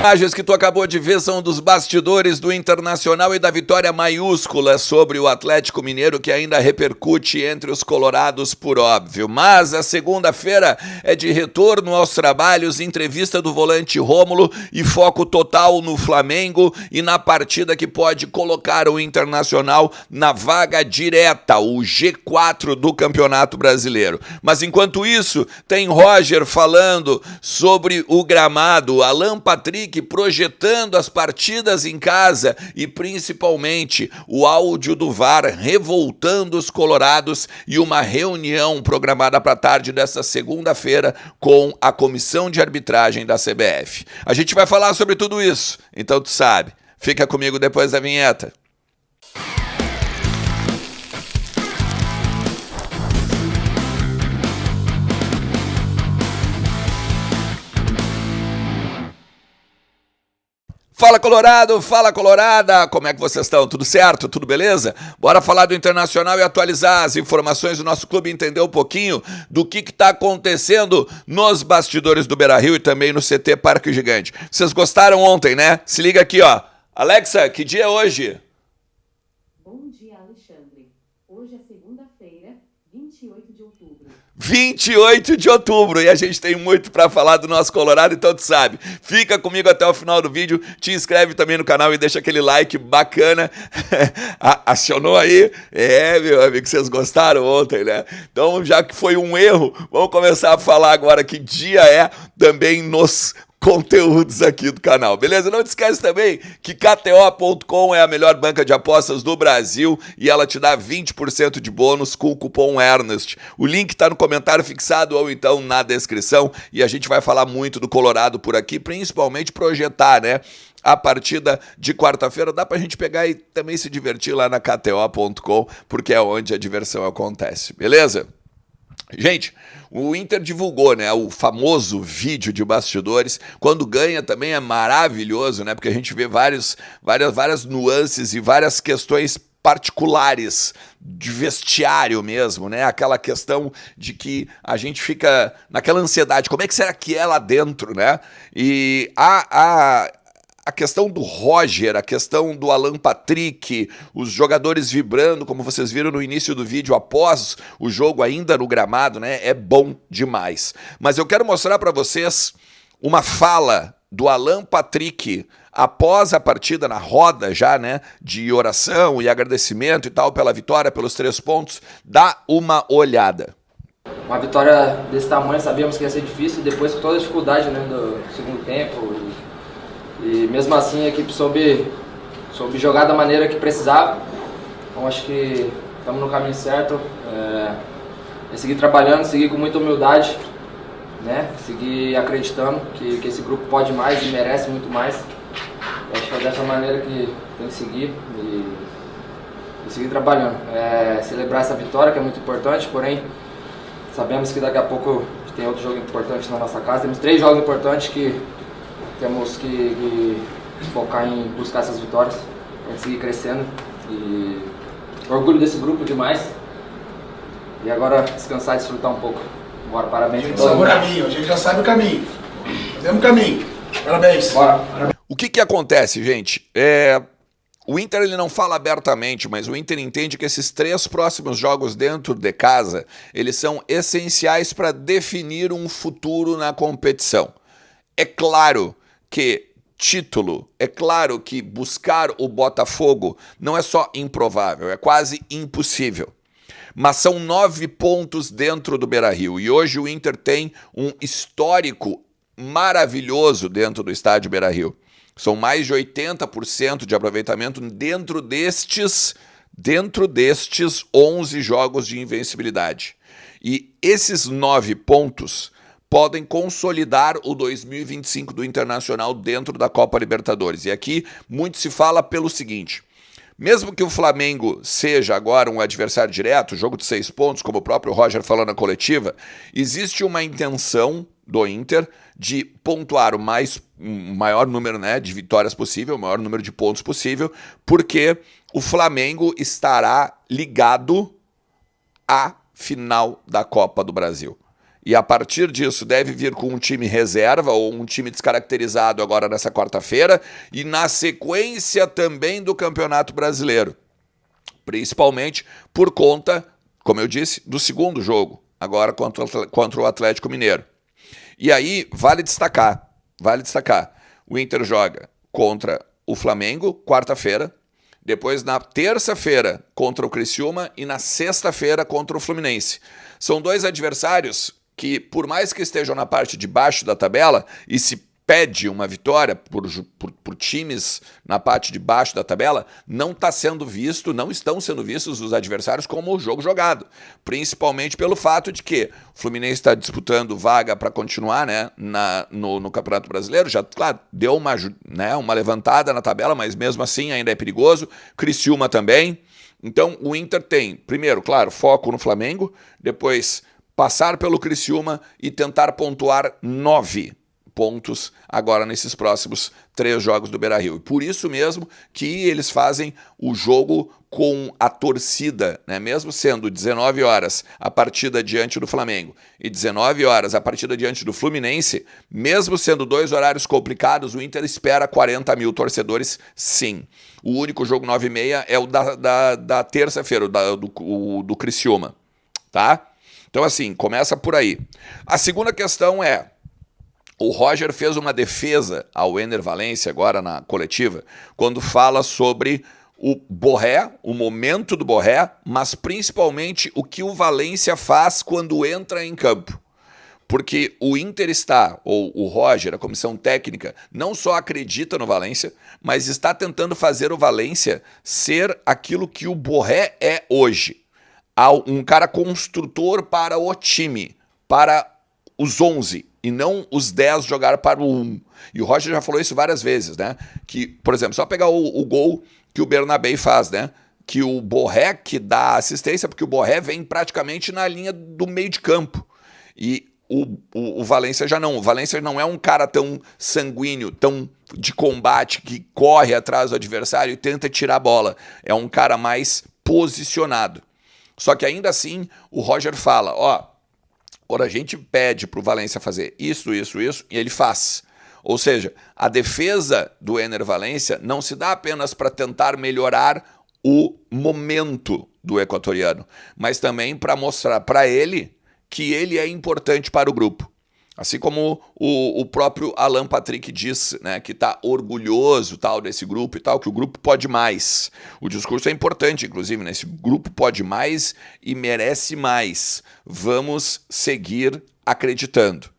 Imagens que tu acabou de ver são dos bastidores do Internacional e da vitória maiúscula sobre o Atlético Mineiro, que ainda repercute entre os colorados, por óbvio. Mas a segunda-feira é de retorno aos trabalhos, entrevista do volante Rômulo e foco total no Flamengo e na partida que pode colocar o Internacional na vaga direta, o G4 do Campeonato Brasileiro. Mas enquanto isso, tem Roger falando sobre o gramado, Alan Patrick projetando as partidas em casa e principalmente o áudio do VAR revoltando os colorados e uma reunião programada para a tarde desta segunda-feira com a comissão de arbitragem da CBF. A gente vai falar sobre tudo isso, então tu sabe. Fica comigo depois da vinheta. Fala Colorado, fala Colorada, como é que vocês estão? Tudo certo? Tudo beleza? Bora falar do Internacional e atualizar as informações do nosso clube, entender um pouquinho do que está acontecendo nos bastidores do Beira-Rio e também no CT Parque Gigante. Vocês gostaram ontem, né? Se liga aqui, ó. Alexa, que dia é hoje? Bom dia, Alexandre. Hoje é segunda-feira, 28 de outubro. 28 de outubro, e a gente tem muito para falar do nosso Colorado, então tu sabe. Fica comigo até o final do vídeo, te inscreve também no canal e deixa aquele like bacana. Acionou aí? Meu amigo, vocês gostaram ontem, né? Então, já que foi um erro, vamos começar a falar agora que dia é também nos conteúdos aqui do canal, beleza? Não te esquece também que KTO.com é a melhor banca de apostas do Brasil e ela te dá 20% de bônus com o cupom ERNEST. O link tá no comentário fixado ou então na descrição e a gente vai falar muito do Colorado por aqui, principalmente projetar, né? A partida de quarta-feira dá pra gente pegar e também se divertir lá na KTO.com, porque é onde a diversão acontece, beleza? Gente, o Inter divulgou, né, o famoso vídeo de bastidores. Quando ganha também é maravilhoso, né, porque a gente vê várias nuances e várias questões particulares de vestiário mesmo, né, aquela questão de que a gente fica naquela ansiedade, como é que será que é lá dentro, né, e a questão do Roger, a questão do Alan Patrick, os jogadores vibrando, como vocês viram no início do vídeo, após o jogo ainda no gramado, né? É bom demais. Mas eu quero mostrar para vocês uma fala do Alan Patrick após a partida, na roda já, né? De oração e agradecimento e tal pela vitória, pelos 3 pontos. Dá uma olhada. Uma vitória desse tamanho, sabíamos que ia ser difícil, depois com toda a dificuldade, né, do segundo tempo. E mesmo assim a equipe soube jogar da maneira que precisava. Então acho que estamos no caminho certo. É seguir trabalhando, seguir com muita humildade, né? Seguir acreditando que esse grupo pode mais e merece muito mais. Eu acho que é dessa maneira que tem que seguir e seguir trabalhando. Celebrar essa vitória que é muito importante, porém sabemos que daqui a pouco tem outro jogo importante na nossa casa. Temos 3 jogos importantes que temos que focar em buscar essas vitórias, para seguir crescendo. E orgulho desse grupo demais. E agora descansar e desfrutar um pouco. Bora, parabéns. A gente sabe o caminho, a gente já sabe o caminho. Fazemos o caminho. Parabéns. Bora. O que acontece, gente? O Inter ele não fala abertamente, mas o Inter entende que esses 3 próximos jogos dentro de casa, eles são essenciais para definir um futuro na competição. É claro que título, é claro que buscar o Botafogo não é só improvável, é quase impossível. Mas são 9 pontos dentro do Beira-Rio e hoje o Inter tem um histórico maravilhoso dentro do estádio Beira-Rio. São mais de 80% de aproveitamento dentro destes 11 jogos de invencibilidade. E esses 9 pontos podem consolidar o 2025 do Internacional dentro da Copa Libertadores. E aqui muito se fala pelo seguinte: mesmo que o Flamengo seja agora um adversário direto, jogo de 6 pontos, como o próprio Roger falou na coletiva, existe uma intenção do Inter de pontuar o maior número, né, de vitórias possível, o maior número de pontos possível, porque o Flamengo estará ligado à final da Copa do Brasil. e a partir disso deve vir com um time reserva ou um time descaracterizado agora nessa quarta-feira e na sequência também do Campeonato Brasileiro, principalmente por conta, como eu disse, do segundo jogo, agora contra o Atlético Mineiro. E aí vale destacar, o Inter joga contra o Flamengo, quarta-feira, depois na terça-feira contra o Criciúma e na sexta-feira contra o Fluminense. São dois adversários que, por mais que estejam na parte de baixo da tabela e se pede uma vitória por times na parte de baixo da tabela, não estão sendo vistos os adversários como o jogo jogado, principalmente pelo fato de que o Fluminense está disputando vaga para continuar, né, no Campeonato Brasileiro, já, claro, deu uma levantada na tabela, mas mesmo assim ainda é perigoso, Criciúma também. Então o Inter tem, primeiro, claro, foco no Flamengo, depois passar pelo Criciúma e tentar pontuar 9 pontos agora nesses próximos 3 jogos do Beira-Rio. E por isso mesmo que eles fazem o jogo com a torcida, né? Mesmo sendo 19 horas a partida diante do Flamengo e 19 horas a partida diante do Fluminense, mesmo sendo 2 horários complicados, o Inter espera 40 mil torcedores, sim. O único jogo 9h30 é o da terça-feira, do Criciúma, tá? Então assim, começa por aí. A segunda questão é, o Roger fez uma defesa ao Ener Valencia agora na coletiva, quando fala sobre o Borré, o momento do Borré, mas principalmente o que o Valencia faz quando entra em campo. Porque o Inter ou o Roger, a comissão técnica, não só acredita no Valencia, mas está tentando fazer o Valencia ser aquilo que o Borré é hoje. Um cara construtor para o time, para os 11, e não os 10 jogar para o 1. E o Roger já falou isso várias vezes, né? Que, por exemplo, só pegar o gol que o Bernabé faz, né? Que o Borré que dá assistência, porque o Borré vem praticamente na linha do meio de campo. E o Valencia já não. O Valencia não é um cara tão sanguíneo, tão de combate, que corre atrás do adversário e tenta tirar a bola. É um cara mais posicionado. Só que ainda assim, o Roger fala, a gente pede para o Valencia fazer isso, e ele faz. Ou seja, a defesa do Ener Valencia não se dá apenas para tentar melhorar o momento do equatoriano, mas também para mostrar para ele que ele é importante para o grupo. Assim como o próprio Alan Patrick diz, né, que está orgulhoso desse grupo e tal, que o grupo pode mais. O discurso é importante, inclusive, né? Esse grupo pode mais e merece mais. Vamos seguir acreditando.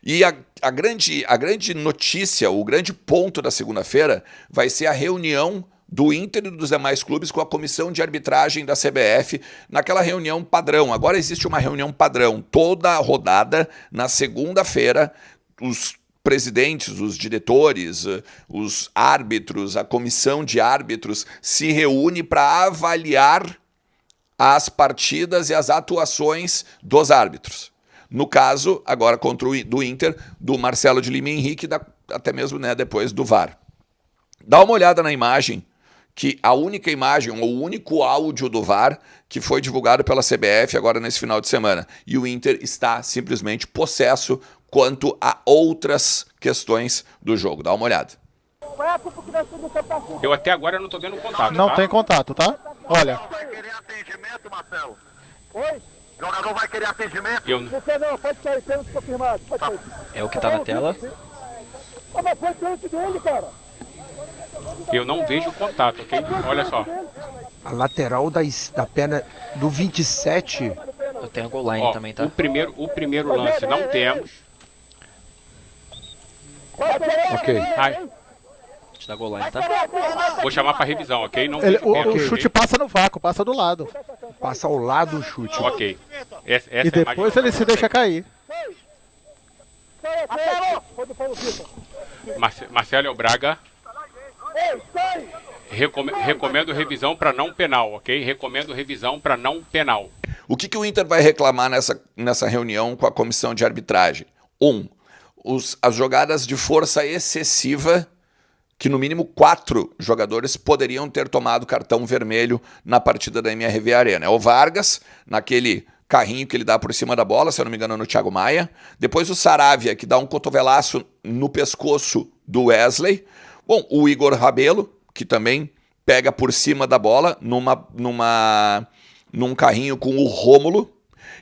E a grande notícia, o grande ponto da segunda-feira vai ser a reunião do Inter e dos demais clubes com a comissão de arbitragem da CBF, naquela reunião padrão. Agora existe uma reunião padrão. Toda a rodada, na segunda-feira, os presidentes, os diretores, os árbitros, a comissão de árbitros se reúne para avaliar as partidas e as atuações dos árbitros. No caso, agora contra do Inter, do Marcelo de Lima Henrique, até mesmo, né, depois do VAR. Dá uma olhada na imagem, que a única imagem, ou o único áudio do VAR que foi divulgado pela CBF agora nesse final de semana. E o Inter está simplesmente possesso quanto a outras questões do jogo. Dá uma olhada. Eu até agora não estou vendo contato. Não tem contato, tá? Olha. Vai querer atendimento, Marcelo? Oi? O jogador vai querer atendimento? Você não, pode sair, pênalti confirmado. Pode sair. É o que tá na tela? Mas foi pênalti dele, cara. Eu não vejo contato, ok? Olha só. A lateral da perna do 27. Eu tenho a goal line também, tá? O primeiro lance não temos. Ok. Ai, Te dá goal line, tá? vou chamar para revisão, ok? Não O chute passa no vácuo, passa do lado. Passa ao lado o chute. Ok. Essa E é a imagem depois que eu ele se quero. deixa cair. Marcelo Braga. Recomendo revisão para não penal, ok? Recomendo revisão para não penal. O que o Inter vai reclamar nessa reunião com a comissão de arbitragem? As jogadas de força excessiva, que no mínimo 4 jogadores poderiam ter tomado cartão vermelho na partida da MRV Arena. É o Vargas, naquele carrinho que ele dá por cima da bola, se eu não me engano, no Thiago Maia. Depois o Saravia, que dá um cotovelaço no pescoço do Wesley. Bom, o Igor Rabelo, que também pega por cima da bola num carrinho com o Rômulo.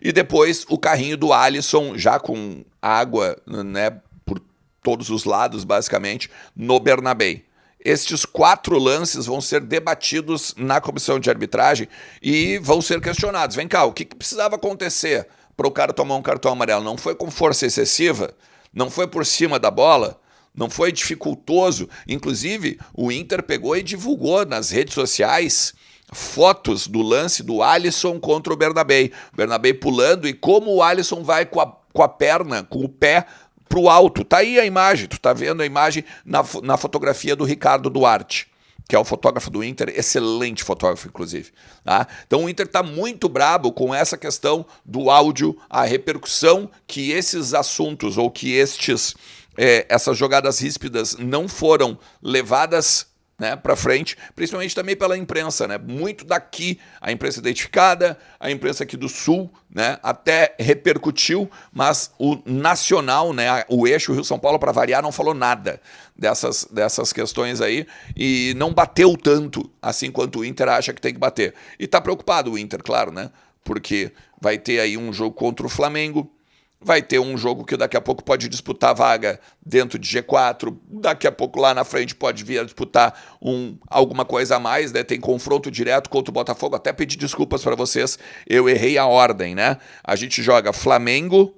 E depois o carrinho do Alisson, já com água, né, por todos os lados, basicamente, no Bernabéu. Estes 4 lances vão ser debatidos na comissão de arbitragem e vão ser questionados. Vem cá, o que precisava acontecer para o cara tomar um cartão amarelo? Não foi com força excessiva? Não foi por cima da bola? Não foi dificultoso? Inclusive, o Inter pegou e divulgou nas redes sociais fotos do lance do Alisson contra o Bernabéu. O Bernabéu pulando e como o Alisson vai com a perna, com o pé pro alto. Tá aí a imagem, tu tá vendo a imagem na fotografia do Ricardo Duarte, que é o fotógrafo do Inter, excelente fotógrafo, inclusive. Tá? Então o Inter tá muito brabo com essa questão do áudio, a repercussão que esses assuntos ou que essas jogadas ríspidas não foram levadas, né, para frente, principalmente também pela imprensa, né? Muito daqui, a imprensa identificada, a imprensa aqui do Sul, né, até repercutiu, mas o nacional, né, o eixo Rio-São Paulo, para variar, não falou nada dessas questões aí e não bateu tanto assim quanto o Inter acha que tem que bater. E tá preocupado o Inter, claro, né? Porque vai ter aí um jogo contra o Flamengo, vai ter um jogo que daqui a pouco pode disputar vaga dentro de G4, daqui a pouco lá na frente pode vir a disputar alguma coisa a mais, né? Tem confronto direto contra o Botafogo, até pedir desculpas para vocês, eu errei a ordem, né? A gente joga Flamengo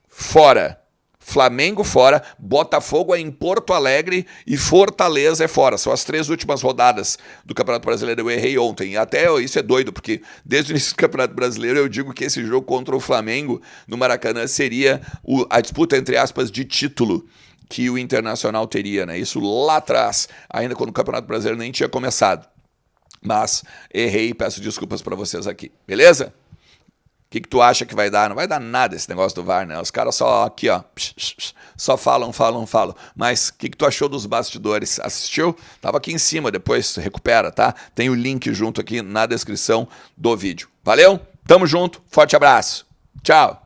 fora, Botafogo é em Porto Alegre e Fortaleza é fora. São as 3 últimas rodadas do Campeonato Brasileiro. Eu errei ontem. Até isso é doido, porque desde o início do Campeonato Brasileiro eu digo que esse jogo contra o Flamengo no Maracanã seria a disputa, entre aspas, de título que o Internacional teria, né? Isso lá atrás, ainda quando o Campeonato Brasileiro nem tinha começado. Mas errei e peço desculpas para vocês aqui. Beleza? O que tu acha que vai dar? Não vai dar nada esse negócio do VAR, né? Os caras só aqui, ó, só falam. Mas o que tu achou dos bastidores? Assistiu? Tava aqui em cima, depois recupera, tá? Tem o link junto aqui na descrição do vídeo. Valeu? Tamo junto, forte abraço. Tchau.